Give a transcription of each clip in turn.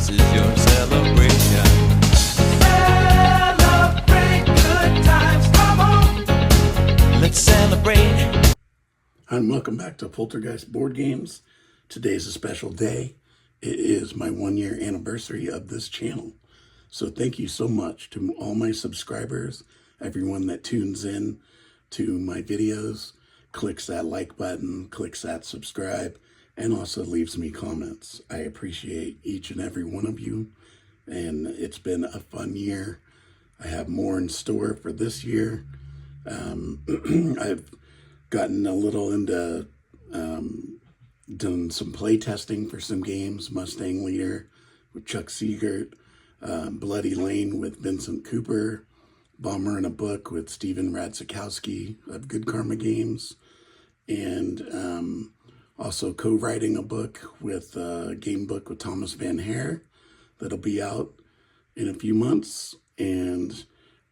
This is your celebration. Celebrate good times, come on. Let's celebrate. And welcome back to Poltergeist Board Games. Today's a special day. It is my 1-year anniversary of this channel. So thank you so much to all my subscribers, everyone that tunes in to my videos, clicks that like button, clicks that subscribe, and also leaves me comments. I appreciate each and every one of you, and it's been a fun year. I have more in store for this year. I've gotten a little into done some play testing for some games. Mustang Leader with Chuck Siegert, Bloody Lane with Vincent Cooper, Bomber in a Book with Steven Radzikowski of Good Karma Games, and also co-writing a book with a game book with Thomas Van Hare that'll be out in a few months, and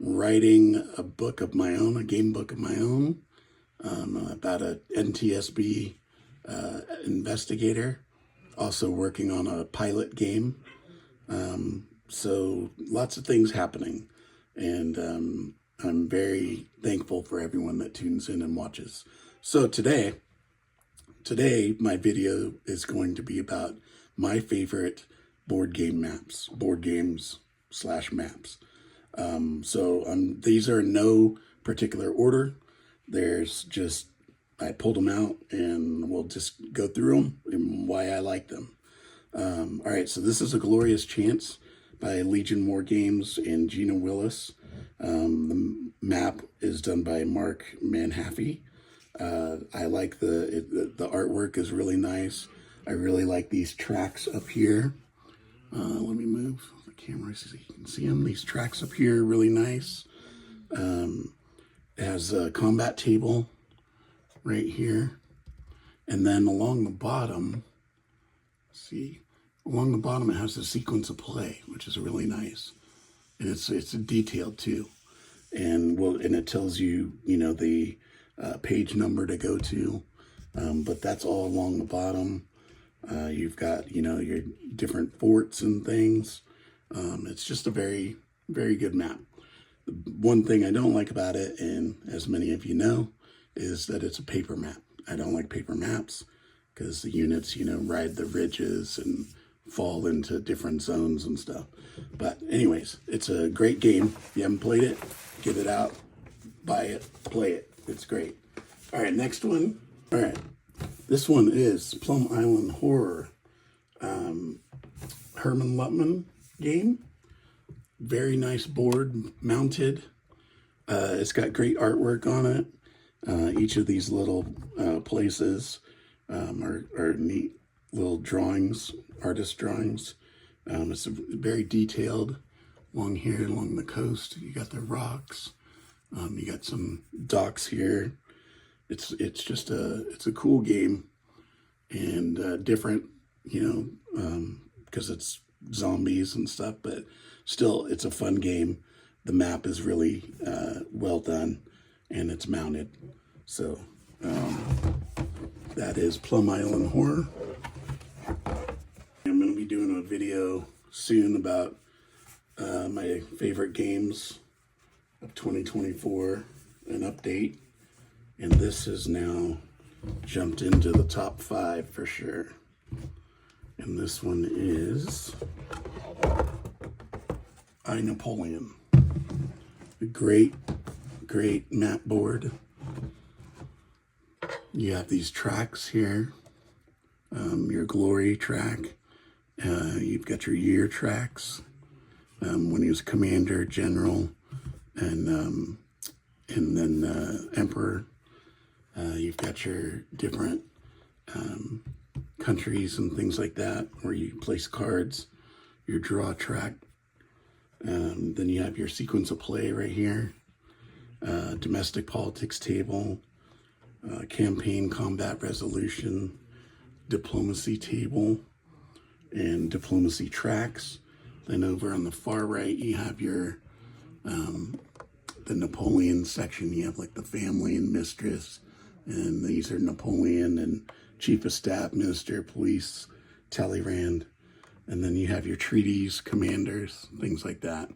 writing a book of my own, a game book of my own, about a NTSB investigator, also working on a pilot game. So lots of things happening, and I'm very thankful for everyone that tunes in and watches. So today my video is going to be about my favorite board game maps, board games / maps. These are in no particular order. There's just, I pulled them out and we'll just go through them and why I like them. All right, so this is A Glorious Chance by Legion War Games and Gina Willis. The map is done by Mark Manhaffey. I like the artwork is really nice. I really like these tracks up here. Let me move the camera so you can see them. These tracks up here are really nice. It has a combat table right here. And then along the bottom, along the bottom it has a sequence of play, which is really nice. And it's detailed too. And it tells you, the page number to go to. But that's all along the bottom. You've got, your different forts and things. It's just a very, very good map. The one thing I don't like about it, and as many of you know, is that it's a paper map. I don't like paper maps because the units, ride the ridges and fall into different zones and stuff. But anyways, it's a great game. If you haven't played it, get it out, buy it, play it. It's great. All right, next one. All right, this one is Plum Island Horror. Herman Lutman game. Very nice board, mounted. It's got great artwork on it. Each of these little places are neat little drawings, artist drawings. It's very detailed along here, along the coast. You got the rocks. You got some docks here. It's just it's a cool game, and different, because it's zombies and stuff, but still it's a fun game. The map is really well done, and it's mounted. So that is Plum Island Horror. I'm going to be doing a video soon about my favorite games of 2024, an update, and this has now jumped into the top 5 for sure. And this one is I, Napoleon. A great map board. You have these tracks here, your glory track. You've got your year tracks, when he was commander, general, and then emperor. You've got your different countries and things like that, where you place cards, your draw track. Then you have your sequence of play right here, domestic politics table, campaign combat resolution, diplomacy table, and diplomacy tracks. Then over on the far right, you have your the Napoleon section. You have like the family and mistress, and these are Napoleon and Chief of Staff, Minister, Police, Talleyrand. And then you have your treaties, commanders, things like that.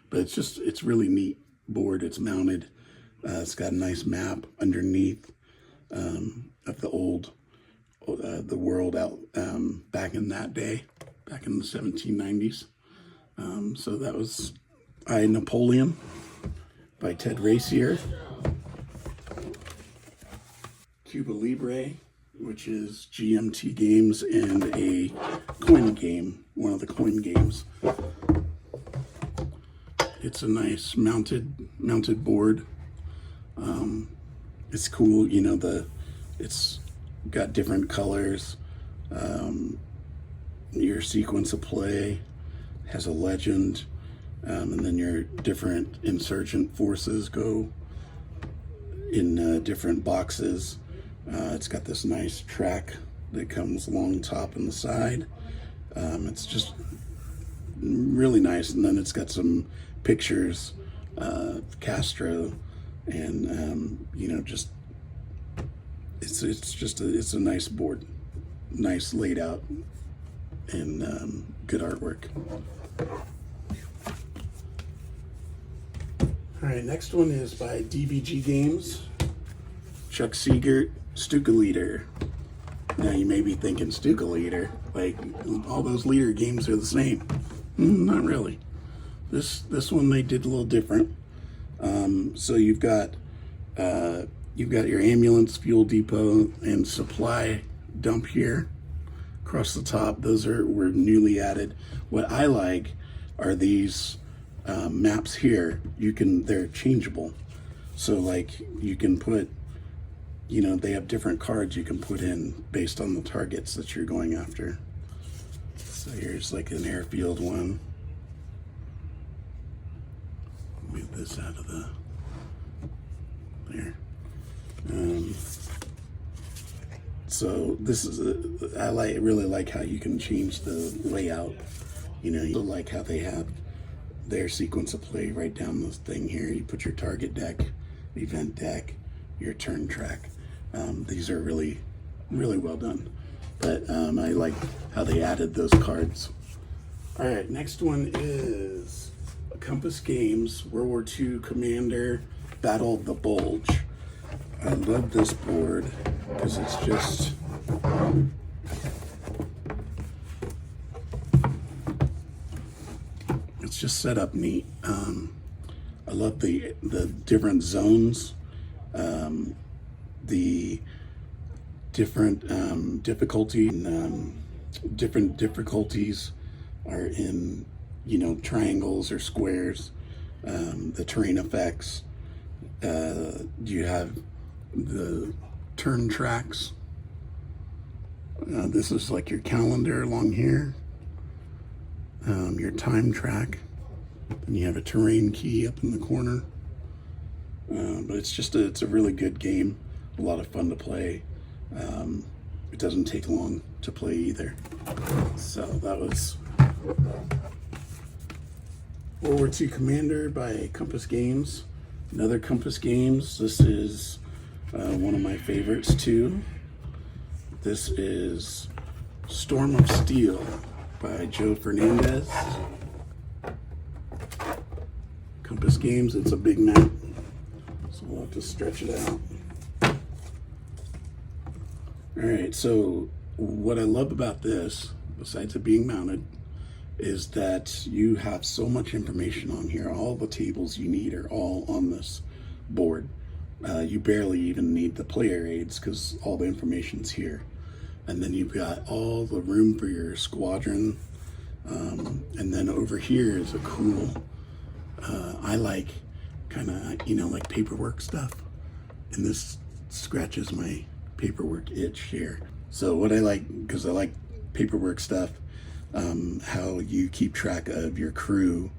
But it's really neat board. It's mounted. It's got a nice map underneath of the world out back in that day, back in the 1790s. So that was Napoleon by Ted Racier. Cuba Libre, which is GMT games and a coin game, one of the coin games. It's a nice mounted board. It's cool, you know, it's got different colors. Your sequence of play has a legend, and then your different insurgent forces go in different boxes. It's got this nice track that comes along the top and the side. It's just really nice, and then it's got some pictures of Castro, and you know, just it's a nice board, nice laid out, and good artwork. All right, next one is by DBG Games, Chuck Siegert, Stuka Leader. Now you may be thinking, Stuka Leader, like all those leader games are the same. Not really. This one they did a little different. So you've got your ambulance, fuel depot, and supply dump here across the top. Those were newly added. What I like are these maps here. They're changeable. So like you can put, you know, they have different cards you can put in based on the targets that you're going after. So here's like an airfield one. Move this out of there. So this is really like how you can change the layout. You know, you like how they have their sequence of play right down this thing here. You put your target deck, event deck, your turn track. These are really, really well done. But I like how they added those cards. All right, next one is Compass Games, World War II Commander, Battle of the Bulge. I love this board because it's just set up neat. I love the different zones, the different difficulty, different difficulties are in, you know, triangles or squares. The terrain effects. You have the turn tracks. This is like your calendar along here. Your time track. And you have a terrain key up in the corner. But it's a really good game. A lot of fun to play. It doesn't take long to play either. So that was World War II Commander by Compass Games. Another Compass Games. This is one of my favorites too. This is Storm of Steel by Joe Fernandez. Compass Games, it's a big map, so we'll have to stretch it out. All right, so what I love about this, besides it being mounted, is that you have so much information on here. All the tables you need are all on this board. You barely even need the player aids because all the information's here. And then you've got all the room for your squadron. And then over here is a cool, I like kind of, you know, like paperwork stuff. And this scratches my paperwork itch here. So what I like, because I like paperwork stuff, how you keep track of your crew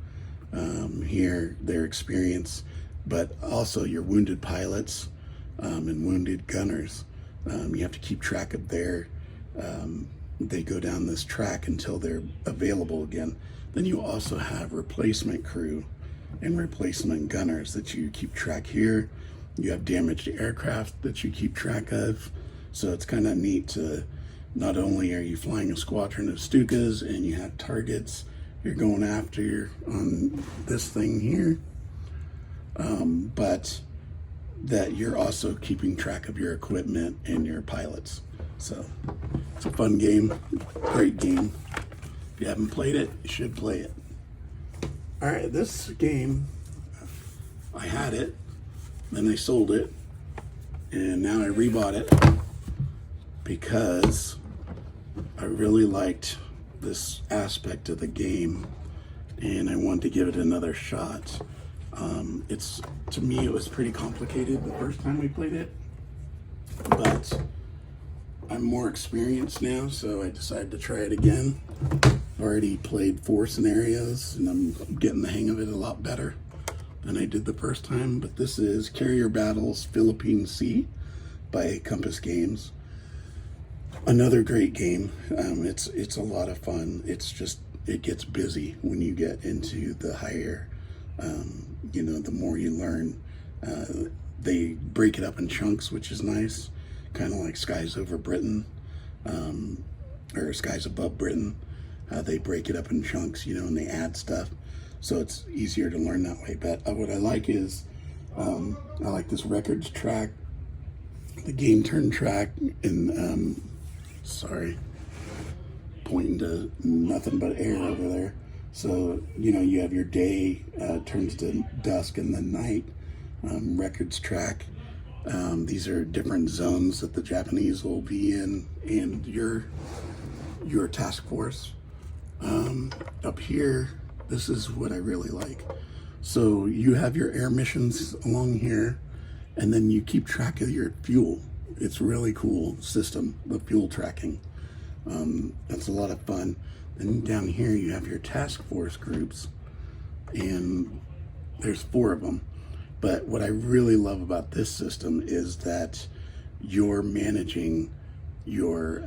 here, their experience, but also your wounded pilots and wounded gunners. You have to keep track of they go down this track until they're available again. Then you also have replacement crew and replacement gunners that you keep track here. You have damaged aircraft that you keep track of. So it's kind of neat to not only are you flying a squadron of Stukas and you have targets you're going after on this thing here, but that you're also keeping track of your equipment and your pilots. So it's a fun game, great game. If you haven't played it, you should play it. All right, this game, I had it, then I sold it, and now I rebought it because I really liked this aspect of the game and I wanted to give it another shot. To me, it was pretty complicated the first time we played it, but I'm more experienced now, so I decided to try it again. I've already played 4 scenarios and I'm getting the hang of it a lot better than I did the first time. But this is Carrier Battles Philippine Sea by Compass Games. Another great game. It's a lot of fun. It's just, it gets busy when you get into the higher, the more you learn. They break it up in chunks, which is nice, kind of like Skies Over Britain, or Skies Above Britain. They break it up in chunks, and they add stuff, so it's easier to learn that way. But what I like is, I like this records track, the game turn track, and sorry, pointing to nothing but air over there. So, you have your day turns to dusk and then night. Records track. These are different zones that the Japanese will be in, and your task force. Up here, this is what I really like. So you have your air missions along here, and then you keep track of your fuel. It's a really cool system, the fuel tracking. That's a lot of fun. And down here you have your task force groups, and there's 4 of them. But what I really love about this system is that you're managing your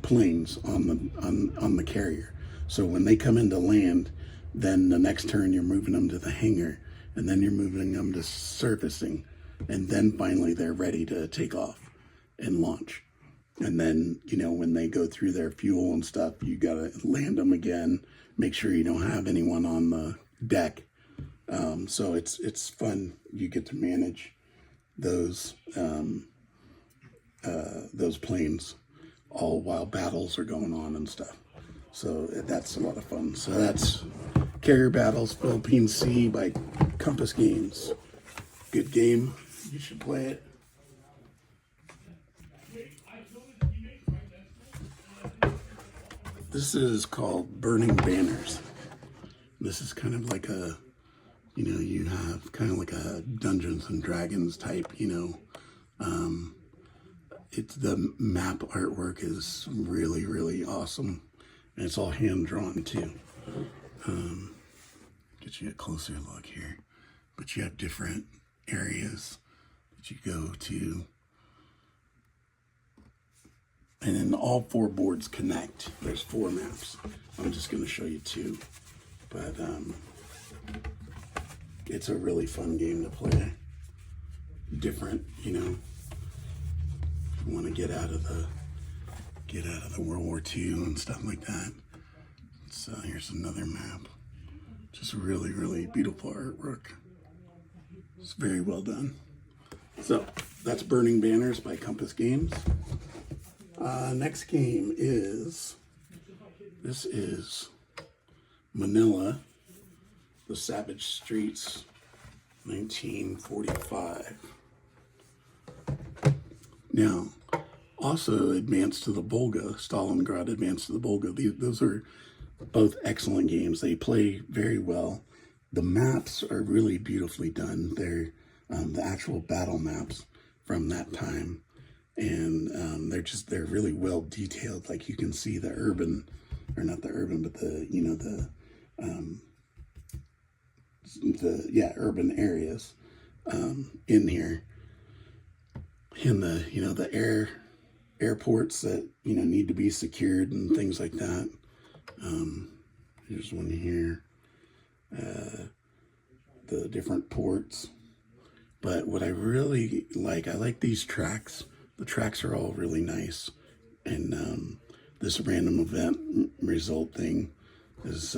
planes on the carrier. So when they come into land, then the next turn you're moving them to the hangar, and then you're moving them to surfacing, and then finally they're ready to take off and launch. And then, when they go through their fuel and stuff, you gotta land them again, make sure you don't have anyone on the deck. So it's fun. You get to manage those planes all while battles are going on and stuff. So that's a lot of fun. So that's Carrier Battles Philippine Sea by Compass Games. Good game. You should play it. This is called Burning Banners. This is kind of like a, you have kind of like a Dungeons and Dragons type, it's the map artwork is really, really awesome. And it's all hand drawn too. Get you a closer look here. But you have different areas that you go to. And then all 4 boards connect. There's 4 maps. I'm just going to show you 2. But it's a really fun game to play. Different, If you want to get out of the World War II and stuff like that. So here's another map. Just really, really beautiful artwork. It's very well done. So that's Burning Banners by Compass Games. Next game is Manila, The Savage Streets, 1945. Now, also Advance to the Volga, Stalingrad Advance to the Volga. Those are both excellent games. They play very well. The maps are really beautifully done. They're the actual battle maps from that time. And they're really well detailed. Like you can see the urban, or not the urban, but urban areas in here. And the airports that need to be secured and things like that. Here's one here. The different ports. But what I really like, I like these tracks. The tracks are all really nice. And this random event result thing is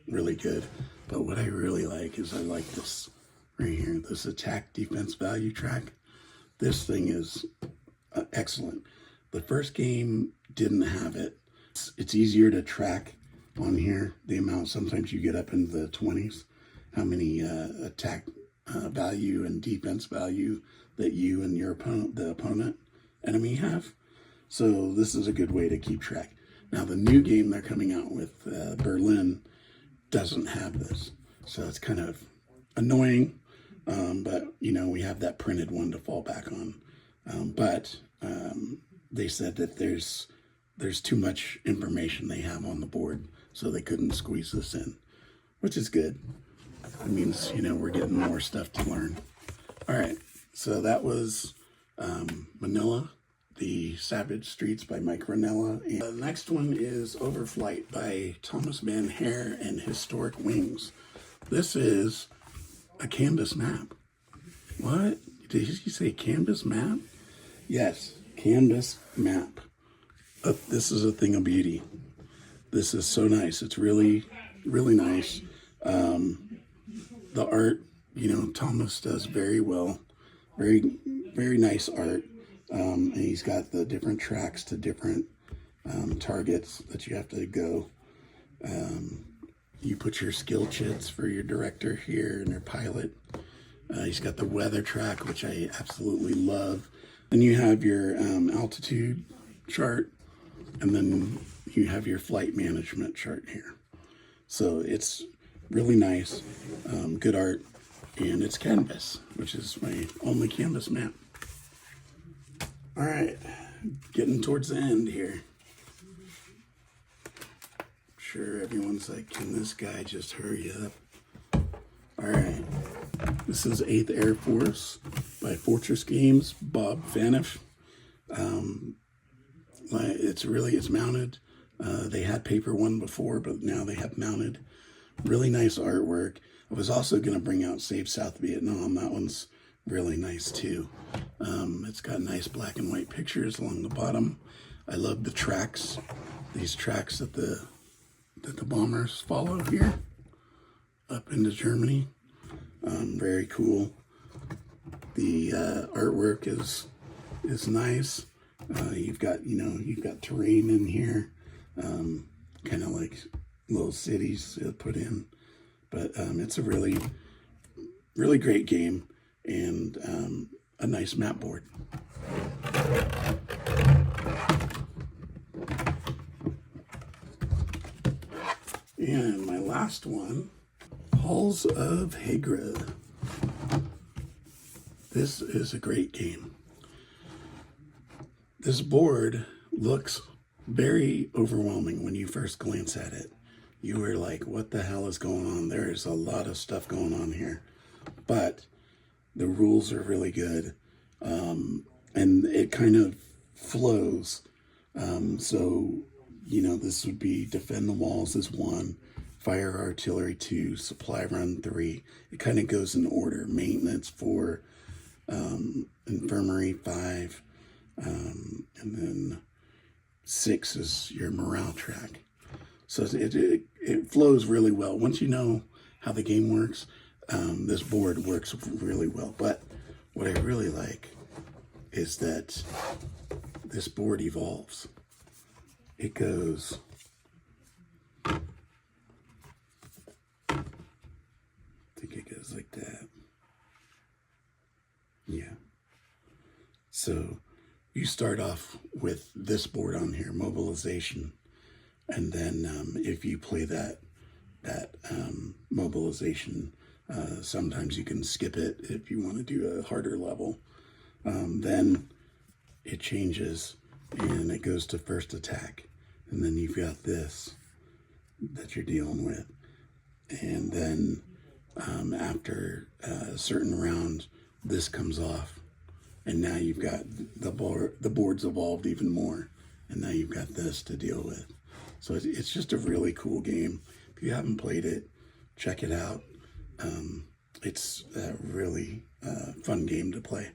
really good. But what I really like is I like this right here, this attack defense value track. This thing is excellent. The first game didn't have it. It's easier to track on here, the amount sometimes you get up into the 20s, how many attack value and defense value that you and your opponent, the opponent enemy have. So this is a good way to keep track. Now the new game they're coming out with, Berlin, doesn't have this. So it's kind of annoying, but you know, we have that printed one to fall back on. But they said that there's too much information they have on the board, so they couldn't squeeze this in, which is good. It means, you know, we're getting more stuff to learn. All right, so that was Manila, The Savage Streets by Mike Ranella. And the next one is Overflight by Thomas Van Hare and Historic Wings. This is a canvas map. What? Did you say canvas map? Yes, canvas map. This is a thing of beauty. This is so nice. It's really, really nice. The art, you know, Thomas does very well. Very, very nice art. And he's got the different tracks to different targets that you have to go. You put your skill chits for your director here and your pilot. He's got the weather track, which I absolutely love. Then you have your altitude chart, and then you have your flight management chart here. So it's really nice, good art, and it's canvas, which is my only canvas map. All right, getting towards the end here. I'm sure everyone's like, can this guy just hurry up? All right, this is 8th Air Force by Fortress Games, Bob Faniff. It's mounted. They had paper one before, but now they have mounted. Really nice artwork. I was also going to bring out Save South Vietnam. That one's really nice too. It's got nice black and white pictures along the bottom. I love the tracks. These tracks that the bombers follow here up into Germany. Very cool. The artwork is nice. You've got terrain in here, kind of like little cities put in, but it's a really, really great game and a nice map board. And my last one, Halls of Hegra. This is a great game. This board looks very overwhelming when you first glance at it. You were like, what the hell is going on? There's a lot of stuff going on here. But the rules are really good. And it kind of flows. So, you know, this would be defend the walls is 1, fire artillery 2, supply run 3. It kind of goes in order. Maintenance 4, infirmary 5, and then 6 is your morale track. So it flows really well. Once you know how the game works, this board works really well. But what I really like is that this board evolves. It goes, I think it goes like that. Yeah. So you start off with this board on here, mobilization. And then if you play that mobilization, sometimes you can skip it if you want to do a harder level. Then it changes and it goes to first attack. And then you've got this that you're dealing with. And then after a certain round, this comes off. And now you've got the board's evolved even more. And now you've got this to deal with. So it's just a really cool game. If you haven't played it, check it out. It's a really fun game to play.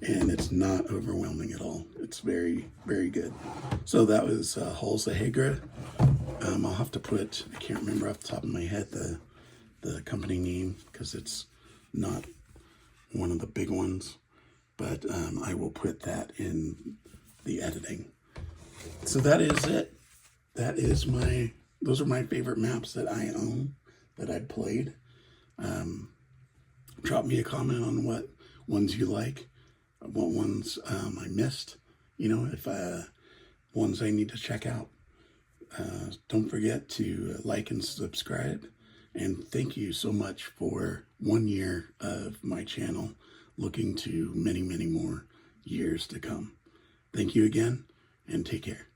and it's not overwhelming at all. It's very, very good. So that was Halls of Hegra. I'll have to put, I can't remember off the top of my head the company name because it's not one of the big ones, but I will put that in the editing. So that is it. Those are my favorite maps that I own, that I've played. Drop me a comment on what ones you like, what ones I missed, if ones I need to check out. Don't forget to like and subscribe. And thank you so much for 1 year of my channel, looking to many, many more years to come. Thank you again, and take care.